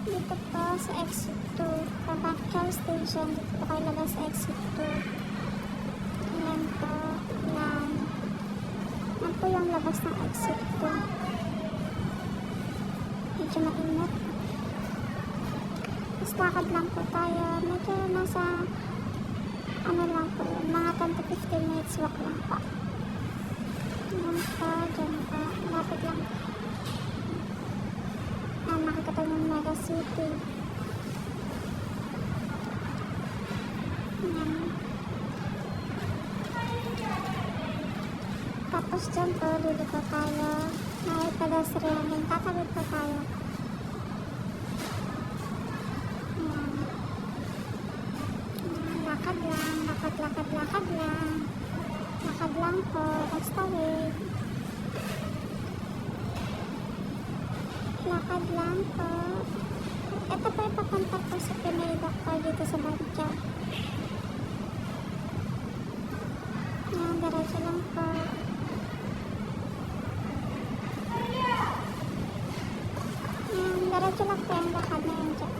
Dito po sa exit 2. Pagka-car station, dito po kayo labas sa exit 2. Ayan po. Yan. Yan po yung labas ng exit 2. Medyo mainit. Mas lakad lang po tayo. Medyo nasa ano lang po, mga 10 to 15 minutes walk lang po. Yan po, dyan po. Lapit lang. Nakikita yung Mega City. Yan. Tapos dyan po, liliko tayo. May pedestrian din. Tatawid po tayo. Yan. Lakad lang. Lakad lang. Lakad lang po. Tapos tawid. Lakad lang po. Ito po ipapunta po sa Pinay Doctor dito sa Badja. Yan, diretso lang po. Yan, diretso lang po yung lakad na yun dyan.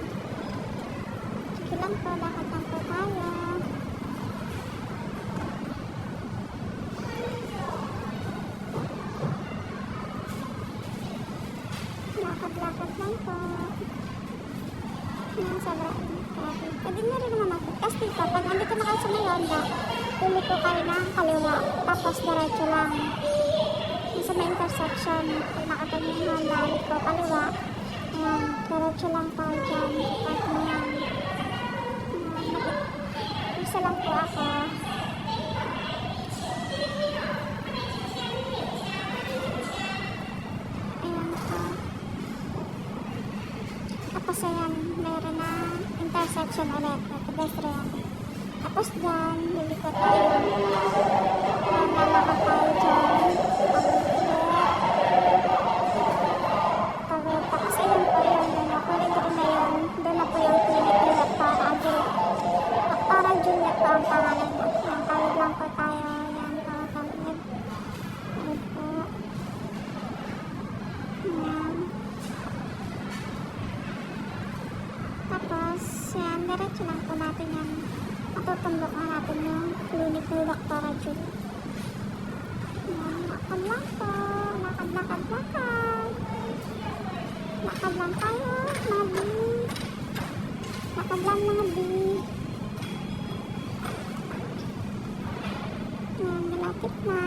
Sige lang po, lakad lang po tayo. Lakad lang po. Yan, sobrang traffic. Pwede nyo rin naman mag-test dito. Pag nandito na kayo sa Mayonda, tuloy po kayo ng kaliwa. Tapos diretso lang. Yung sa may intersection, pag nakatayo yung Honda, ulit po kaliwa. Ayan, diretso lang tayo dyan. Park mo yan. Isa lang po ako. Tapos ayan, meron na intersection ulit na pedestrian. Tapos dyan, liliko tayo. Ayan, lalakad tayo dyan. Tawid. Tapos ayan po yun. Corridor na yun. Doon na po yung clinic ni Dr. Juliet. Dr. Juliet po ang pangalan niya. Ayan, tawid lang po tayo. Ayan po, tawid. Tawid po. Ayan. Tapos, yan, diretso lang po natin yan. Matutundok na natin yung clinic ni Dr. Juliet. Yan, lakad lang po. Lakad. Lakad lang tayo, mga B. Lakad lang, mga B. Yan, malapit na.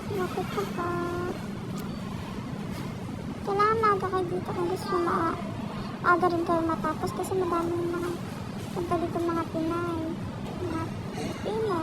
Malapit na po. Kailangan maaga kayo dito kung gusto nyo maaga rin kayo matapos kasi madaming mga punta dito mga Pinay, mga Pilipino.